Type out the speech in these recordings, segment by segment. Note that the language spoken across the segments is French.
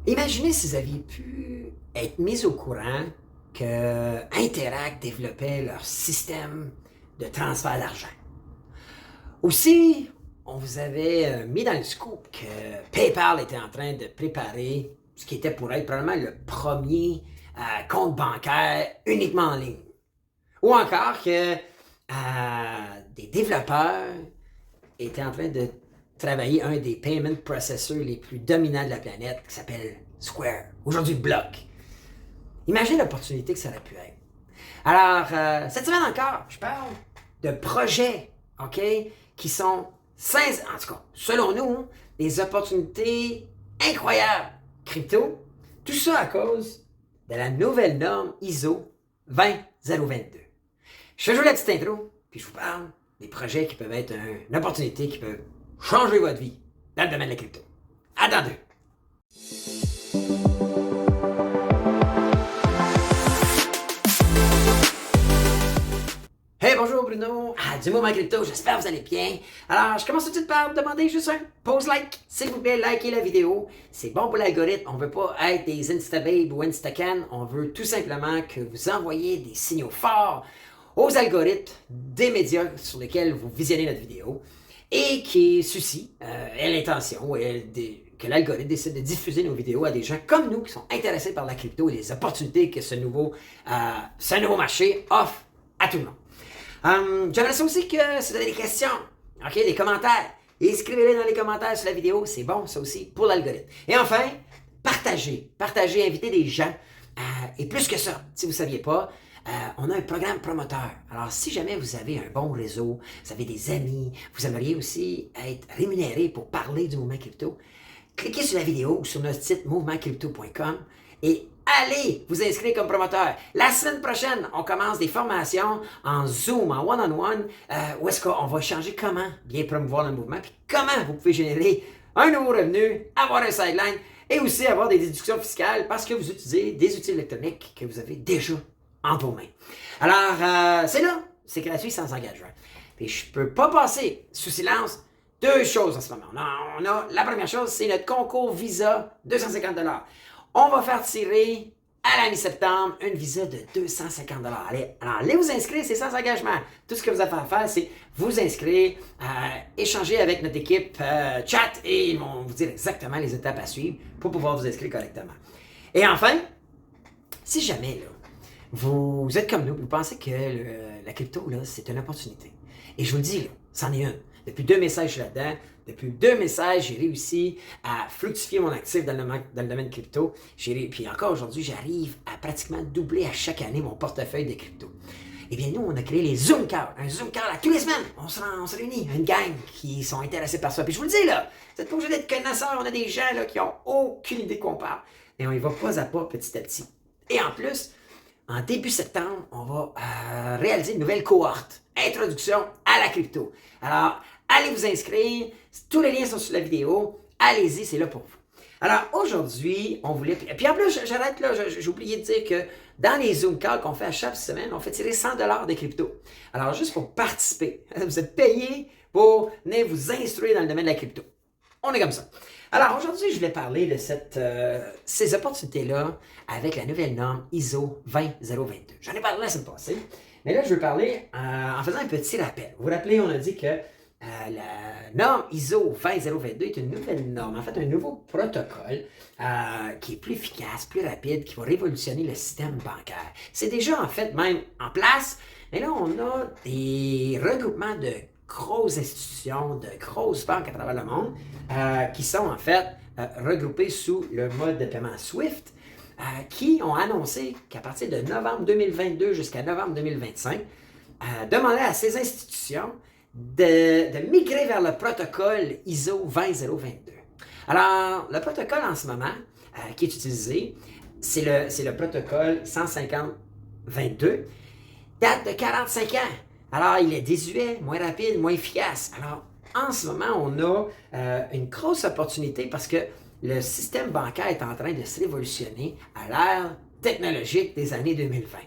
Imaginez si vous aviez pu être mis au courant que Interact développait leur système de transfert d'argent. Aussi, on vous avait mis dans le scoop que PayPal était en train de préparer ce qui était pour être probablement le premier compte bancaire uniquement en ligne. Ou encore que des développeurs étaient en train de travailler un des payment processors les plus dominants de la planète qui s'appelle Square, aujourd'hui Block. Imaginez l'opportunité que ça aurait pu être. Alors, cette semaine encore, je parle de projets, OK, qui sont, en tout cas, selon nous, des opportunités incroyables. Crypto, tout ça à cause de la nouvelle norme ISO 20022. Je fais jouer la petite intro, puis je vous parle des projets qui peuvent être une opportunité qui peuvent changer votre vie dans le domaine de la crypto. À dans deux. Hey, bonjour Bruno, du Moment Crypto, j'espère que vous allez bien. Alors, je commence tout de suite par demander juste un pause like, s'il vous plaît, likez la vidéo. C'est bon pour l'algorithme, on veut pas être des Instababes ou Instacan, on veut tout simplement que vous envoyiez des signaux forts aux algorithmes des médias sur lesquels vous visionnez notre vidéo et qui suscite l'intention que l'algorithme décide de diffuser nos vidéos à des gens comme nous qui sont intéressés par la crypto et les opportunités que ce nouveau marché offre à tout le monde. J'aimerais ça aussi que si vous avez des questions, ok, des commentaires, écrivez-les dans les commentaires sur la vidéo, c'est bon ça aussi pour l'algorithme. Et enfin, partagez, invitez des gens. Et plus que ça, si vous ne saviez pas, on a un programme promoteur. Alors, si jamais vous avez un bon réseau, vous avez des amis, vous aimeriez aussi être rémunéré pour parler du mouvement crypto, cliquez sur la vidéo ou sur notre site mouvementcrypto.com et allez vous inscrire comme promoteur. La semaine prochaine, on commence des formations en Zoom, en one-on-one, où est-ce qu'on va changer comment bien promouvoir le mouvement, puis comment vous pouvez générer un nouveau revenu, avoir un sideline et aussi avoir des déductions fiscales parce que vous utilisez des outils électroniques que vous avez déjà entre vos mains. Alors, c'est là, c'est gratuit sans engagement. Puis je ne peux pas passer sous silence deux choses en ce moment. La première chose, c'est notre concours Visa, 250 $. On va faire tirer à la mi-septembre une Visa de 250 $. Allez vous inscrire, c'est sans engagement. Tout ce que vous avez à faire, c'est vous inscrire, échanger avec notre équipe chat et ils vont vous dire exactement les étapes à suivre pour pouvoir vous inscrire correctement. Et enfin, si jamais là, vous êtes comme nous, vous pensez que la crypto, là, c'est une opportunité. Et je vous le dis, là, c'en est une. Depuis 2 messages, je suis là-dedans. Depuis 2 messages, j'ai réussi à fructifier mon actif dans le domaine crypto. Puis encore aujourd'hui, j'arrive à pratiquement doubler à chaque année mon portefeuille de crypto. Eh bien, nous, on a créé les Zoom Calls. Un Zoom Call à tous les semaines. On se réunit, une gang qui sont intéressés par ça. Puis je vous le dis, là, vous n'êtes pas obligé d'être connaisseurs. On a des gens là, qui n'ont aucune idée de quoi on parle. Mais on y va pas à pas, petit à petit. Et en plus, en début septembre, on va réaliser une nouvelle cohorte, introduction à la crypto. Alors, allez vous inscrire, tous les liens sont sur la vidéo, allez-y, c'est là pour vous. Alors, aujourd'hui, on voulait... Puis en plus, j'arrête là, j'ai oublié de dire que dans les Zoom Calls qu'on fait à chaque semaine, on fait tirer 100 $ de crypto. Alors, juste pour participer, vous êtes payé pour venir vous instruire dans le domaine de la crypto. On est comme ça. Alors aujourd'hui, je voulais parler de ces opportunités-là avec la nouvelle norme ISO 20022. J'en ai parlé la semaine passée, mais là, je veux parler en faisant un petit rappel. Vous vous rappelez, on a dit que la norme ISO 20022 est une nouvelle norme, en fait un nouveau protocole qui est plus efficace, plus rapide, qui va révolutionner le système bancaire. C'est déjà en fait même en place, mais là, on a des regroupements de grosses institutions, de grosses banques à travers le monde qui sont en fait regroupées sous le mode de paiement SWIFT qui ont annoncé qu'à partir de novembre 2022 jusqu'à novembre 2025, demandaient à ces institutions de migrer vers le protocole ISO 20022. Alors, le protocole en ce moment qui est utilisé, c'est le protocole 150-22, date de 45 ans. Alors, il est désuet, moins rapide, moins efficace. Alors, en ce moment, on a une grosse opportunité parce que le système bancaire est en train de se révolutionner à l'ère technologique des années 2020.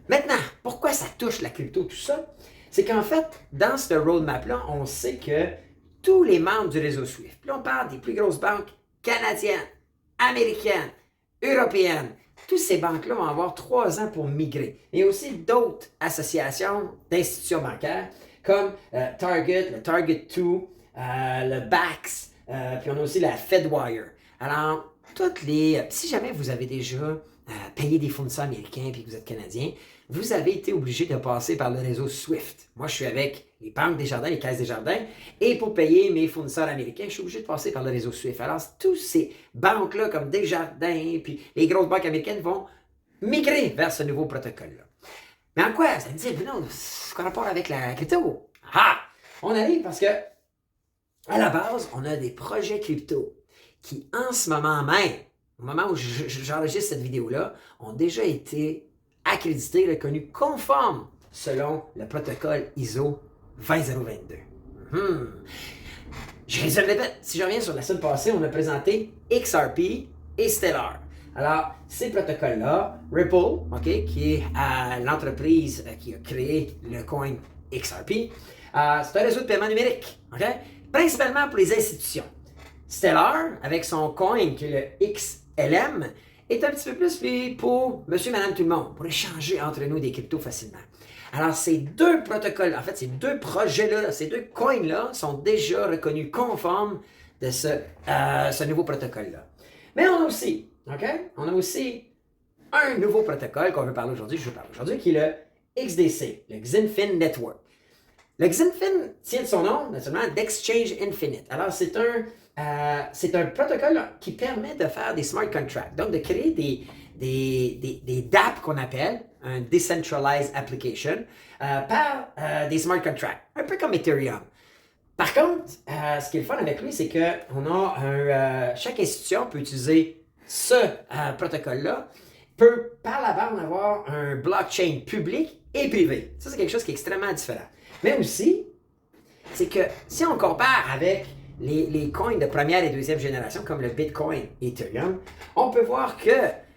Maintenant, pourquoi ça touche la crypto, tout ça? C'est qu'en fait, dans ce roadmap-là, on sait que tous les membres du réseau SWIFT, puis on parle des plus grosses banques canadiennes, américaines, européennes. Toutes ces banques-là vont avoir 3 ans pour migrer. Mais il y a aussi d'autres associations d'institutions bancaires comme Target, le Target 2, le BAX, puis on a aussi la Fedwire. Alors, si jamais vous avez déjà payé des fournisseurs américains et que vous êtes Canadien, vous avez été obligé de passer par le réseau SWIFT. Moi, je suis avec les banques Desjardins, les caisses Desjardins, et pour payer mes fournisseurs américains, je suis obligé de passer par le réseau SWIFT. Alors, tous ces banques-là, comme Desjardins, puis les grosses banques américaines, vont migrer vers ce nouveau protocole-là. Mais en quoi? Ça me dit, non, c'est quoi rapport avec la crypto? Ah! On arrive parce que, à la base, on a des projets crypto qui, en ce moment même, au moment où j'enregistre cette vidéo-là, ont déjà été accrédités, reconnus conformes selon le protocole ISO 20022. Je le répète, si je reviens sur la semaine passée, on a présenté XRP et Stellar. Alors, ces protocoles-là, Ripple, qui est l'entreprise qui a créé le coin XRP, c'est un réseau de paiement numérique, principalement pour les institutions. Stellar, avec son coin qui est le XLM, est un petit peu plus fait pour monsieur, madame, tout le monde, pour échanger entre nous des cryptos facilement. Alors, ces deux protocoles, en fait, ces deux projets-là, ces deux coins-là sont déjà reconnus conformes de ce nouveau protocole-là. Mais on a aussi, un nouveau protocole qu'on veut parler aujourd'hui, qui est le XDC, le XinFin Network. Le XinFin tient son nom, naturellement, d'Exchange Infinite. Alors, c'est un protocole qui permet de faire des smart contracts, donc de créer des DApp qu'on appelle, un Decentralized Application, par des smart contracts, un peu comme Ethereum. Par contre, ce qui est le fun avec lui, c'est que chaque institution peut utiliser ce protocole-là, peut par la bande avoir un blockchain public et privé. Ça, c'est quelque chose qui est extrêmement différent. Mais aussi, c'est que si on compare avec les coins de première et deuxième génération, comme le Bitcoin et Ethereum, on peut voir que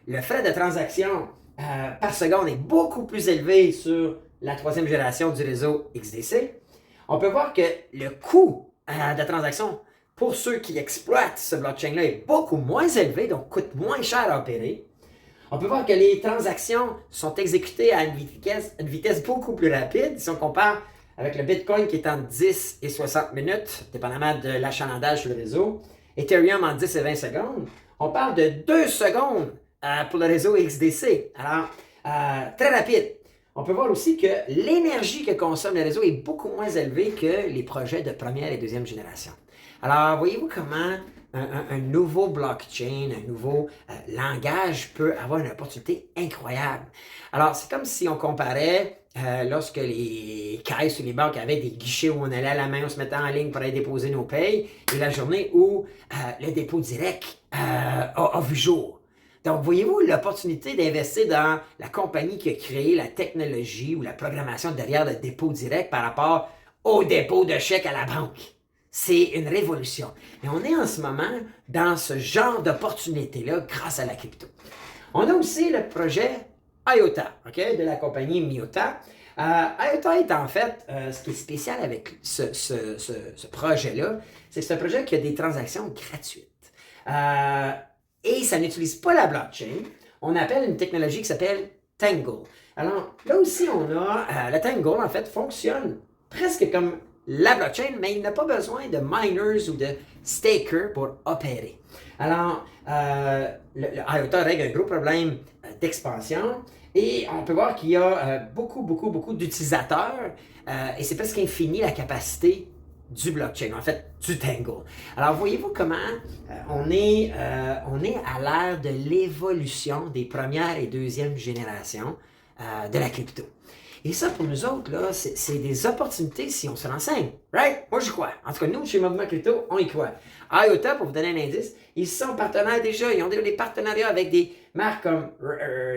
le frais de transaction par seconde est beaucoup plus élevé sur la troisième génération du réseau XDC. On peut voir que le coût de transaction pour ceux qui exploitent ce blockchain-là est beaucoup moins élevé, donc coûte moins cher à opérer. On peut voir que les transactions sont exécutées à une vitesse beaucoup plus rapide si on compare avec le Bitcoin qui est en 10 et 60 minutes, dépendamment de l'achalandage sur le réseau. Ethereum en 10 et 20 secondes. On parle de 2 secondes pour le réseau XDC. Alors, très rapide. On peut voir aussi que l'énergie que consomme le réseau est beaucoup moins élevée que les projets de première et deuxième génération. Alors, voyez-vous comment un nouveau blockchain, un nouveau langage peut avoir une opportunité incroyable. Alors, c'est comme si on comparait lorsque les caisses ou les banques avaient des guichets où on allait à la main, on se mettait en ligne pour aller déposer nos payes, et la journée où le dépôt direct a vu jour. Donc, voyez-vous l'opportunité d'investir dans la compagnie qui a créé la technologie ou la programmation derrière le dépôt direct par rapport au dépôt de chèques à la banque. C'est une révolution. Et on est en ce moment dans ce genre d'opportunité-là grâce à la crypto. On a aussi le projet IOTA, de la compagnie Myota. IOTA est en fait, ce qui est spécial avec ce projet-là, c'est que c'est un projet qui a des transactions gratuites. Et ça n'utilise pas la blockchain. On appelle une technologie qui s'appelle Tangle. Alors, là aussi, on a... le Tangle, en fait, fonctionne presque comme la blockchain, mais il n'a pas besoin de miners ou de stakers pour opérer. Alors, le IOTA règle un gros problème d'expansion et on peut voir qu'il y a beaucoup d'utilisateurs et c'est presque infini la capacité du blockchain, en fait, du Tangle. Alors, voyez-vous comment on est à l'ère de l'évolution des premières et deuxième générations de la crypto. Et ça, pour nous autres, là, c'est des opportunités si on se renseigne. Right? Moi, j'y crois. En tout cas, nous, chez Mouvement Crypto, on y croit. IOTA, pour vous donner un indice, ils sont partenaires déjà. Ils ont des partenariats avec des marques comme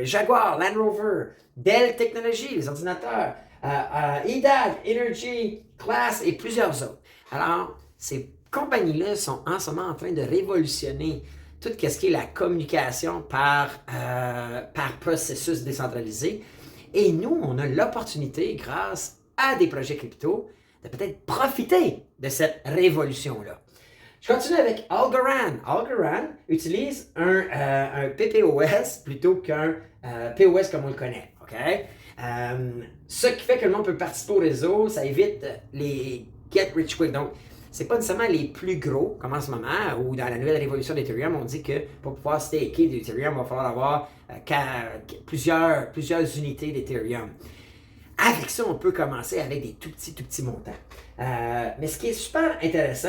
Jaguar, Land Rover, Dell Technologies, les ordinateurs, EDAD, Energy, Class et plusieurs autres. Alors, ces compagnies-là sont en ce moment en train de révolutionner tout ce qui est la communication par processus décentralisé. Et nous, on a l'opportunité, grâce à des projets crypto, de peut-être profiter de cette révolution-là. Je continue avec Algorand. Algorand utilise un PPOS plutôt qu'un POS comme on le connaît. OK? Ce qui fait que le monde peut participer au réseau, ça évite les get rich quick. Donc, c'est pas nécessairement les plus gros, comme en ce moment, ou dans la nouvelle révolution d'Ethereum, on dit que pour pouvoir staker d'Ethereum, il va falloir avoir plusieurs unités d'Ethereum. Avec ça, on peut commencer avec des tout petits montants. Mais ce qui est super intéressant,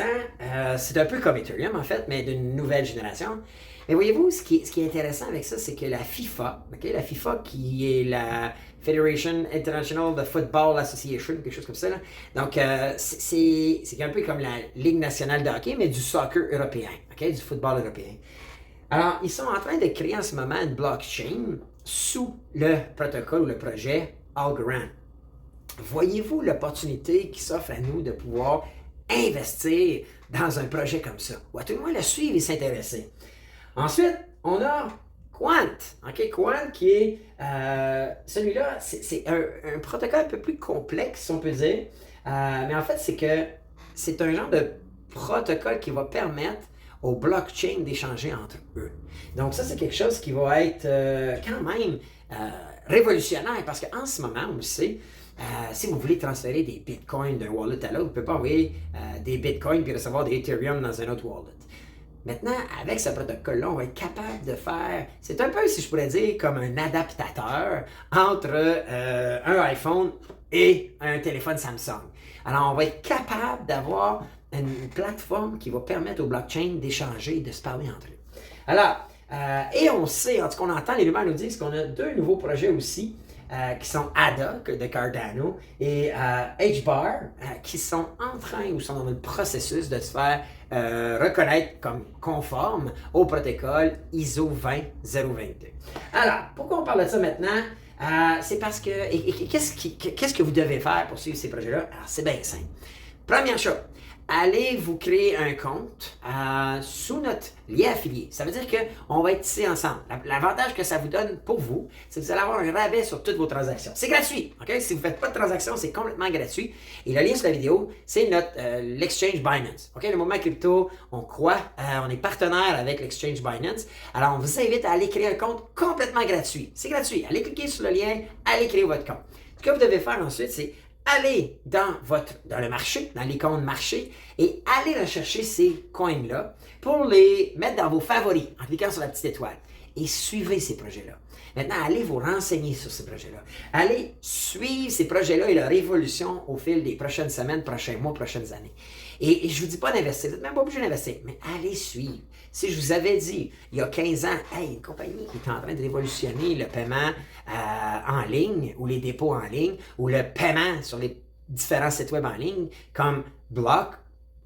c'est un peu comme Ethereum en fait, mais d'une nouvelle génération. Mais voyez-vous, ce qui est intéressant avec ça, c'est que la FIFA, la FIFA qui est la Federation International de Football Association, quelque chose comme ça, là. Donc c'est un peu comme la Ligue nationale de hockey, mais du soccer européen, du football européen. Alors, ils sont en train de créer en ce moment une blockchain sous le protocole ou le projet Algorand. Voyez-vous l'opportunité qui s'offre à nous de pouvoir investir dans un projet comme ça, ou à tout le moins le suivre et s'intéresser. Ensuite, on a Quant. Quant qui est, celui-là, c'est un protocole un peu plus complexe, si on peut dire. Mais en fait, c'est un genre de protocole qui va permettre aux blockchains d'échanger entre eux. Donc ça, c'est quelque chose qui va être quand même révolutionnaire, parce qu'en ce moment, on le sait, si vous voulez transférer des bitcoins d'un wallet à l'autre, vous ne pouvez pas envoyer des bitcoins et recevoir des Ethereum dans un autre wallet. Maintenant, avec ce protocole-là, on va être capable de faire, c'est un peu, si je pourrais dire, comme un adaptateur entre un iPhone et un téléphone Samsung. Alors, on va être capable d'avoir une plateforme qui va permettre aux blockchains d'échanger et de se parler entre eux. Alors, et on sait, en tout cas, on entend les rumeurs nous disent qu'on a deux nouveaux projets aussi, qui sont ADA de Cardano et HBAR qui sont en train ou sont dans le processus de se faire reconnaître comme conforme au protocole ISO 20022. Alors, pourquoi on parle de ça maintenant? C'est parce que, qu'est-ce que vous devez faire pour suivre ces projets-là? Alors, c'est bien simple. Première chose, allez vous créer un compte sous notre lien affilié. Ça veut dire qu'on va être ici ensemble. L'avantage que ça vous donne pour vous, c'est que vous allez avoir un rabais sur toutes vos transactions. C'est gratuit. Si vous ne faites pas de transactions, c'est complètement gratuit. Et le lien sur la vidéo, c'est l'exchange Binance. Le mouvement crypto, on croit, on est partenaire avec l'exchange Binance. Alors, on vous invite à aller créer un compte complètement gratuit. C'est gratuit. Allez cliquer sur le lien, allez créer votre compte. Ce que vous devez faire ensuite, c'est allez dans le marché, dans l'icône marché, et allez rechercher ces coins-là pour les mettre dans vos favoris en cliquant sur la petite étoile. Et suivez ces projets-là. Maintenant, allez vous renseigner sur ces projets-là. Allez suivre ces projets-là et leur évolution au fil des prochaines semaines, prochains mois, prochaines années. Et je ne vous dis pas d'investir, vous n'êtes même pas obligé d'investir, mais allez suivre. Si je vous avais dit, il y a 15 ans, hey, une compagnie qui est en train de révolutionner le paiement en ligne, ou les dépôts en ligne, ou le paiement sur les différents sites web en ligne, comme Block,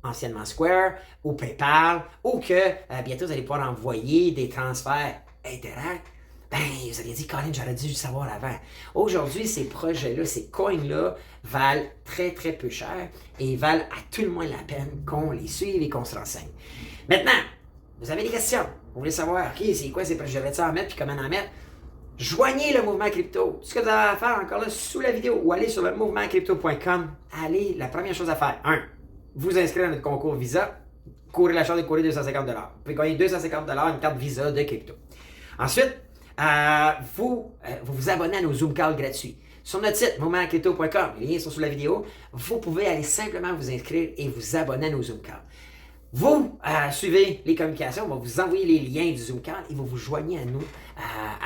anciennement Square, ou PayPal, ou que bientôt vous allez pouvoir envoyer des transferts Interact, ben, vous allez dire, Colin, j'aurais dû le savoir avant. Aujourd'hui, ces projets-là, ces coins-là valent très, très peu cher et valent à tout le moins la peine qu'on les suive et qu'on se renseigne. Maintenant, vous avez des questions. Vous voulez savoir, OK, c'est quoi ces projets, j'avais-tu en mettre puis comment en mettre? Joignez le mouvement crypto. Ce que vous avez à faire encore là sous la vidéo ou allez sur le mouvementcrypto.com. Allez, la première chose à faire, vous inscrire à notre concours Visa. Courir la chance de courir 250 $. Vous pouvez gagner 250 $, une carte Visa de crypto. Ensuite, vous vous abonnez à nos Zoom calls gratuits. Sur notre site, mouvementcrypto.com, les liens sont sous la vidéo, vous pouvez aller simplement vous inscrire et vous abonner à nos Zoom calls. Vous suivez les communications, on va vous envoyer les liens du Zoom call et vous vous joignez à nous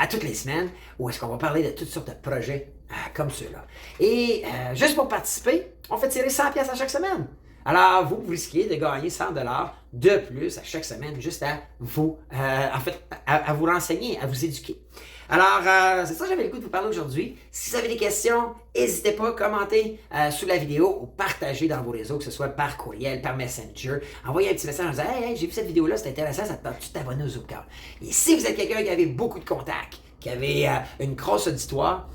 à toutes les semaines où est-ce qu'on va parler de toutes sortes de projets comme ceux-là. Et juste pour participer, on fait tirer 100$ à chaque semaine. Alors, vous risquez de gagner 100$ de plus à chaque semaine, juste à vous, à vous renseigner, à vous éduquer. Alors, c'est ça que j'avais le goût de vous parler aujourd'hui. Si vous avez des questions, n'hésitez pas à commenter sous la vidéo ou partager dans vos réseaux, que ce soit par courriel, par Messenger. Envoyez un petit message en disant « Hey, j'ai vu cette vidéo-là, c'est intéressant, ça te tente-tu de t'abonner au Zoom Call? » Et si vous êtes quelqu'un qui avait beaucoup de contacts, qui avait une grosse auditoire,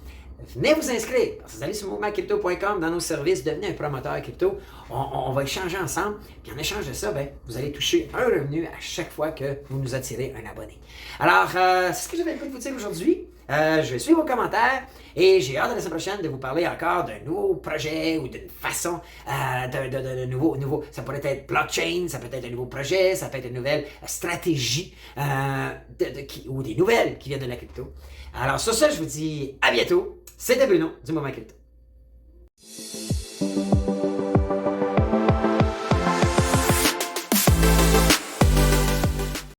venez vous inscrire. Parce que vous allez sur mouvementcrypto.com dans nos services, devenez un promoteur crypto. On va échanger ensemble. Puis en échange de ça, vous allez toucher un revenu à chaque fois que vous nous attirez un abonné. Alors, c'est ce que j'avais le goût de vous dire aujourd'hui. Je vais suivre vos commentaires et j'ai hâte la semaine prochaine de vous parler encore d'un nouveau projet ou d'une façon, de nouveau. Ça pourrait être blockchain, ça peut être un nouveau projet, ça peut être une nouvelle stratégie ou des nouvelles qui viennent de la crypto. Alors sur ça, je vous dis à bientôt. C'était Bruno du Moment Crypto.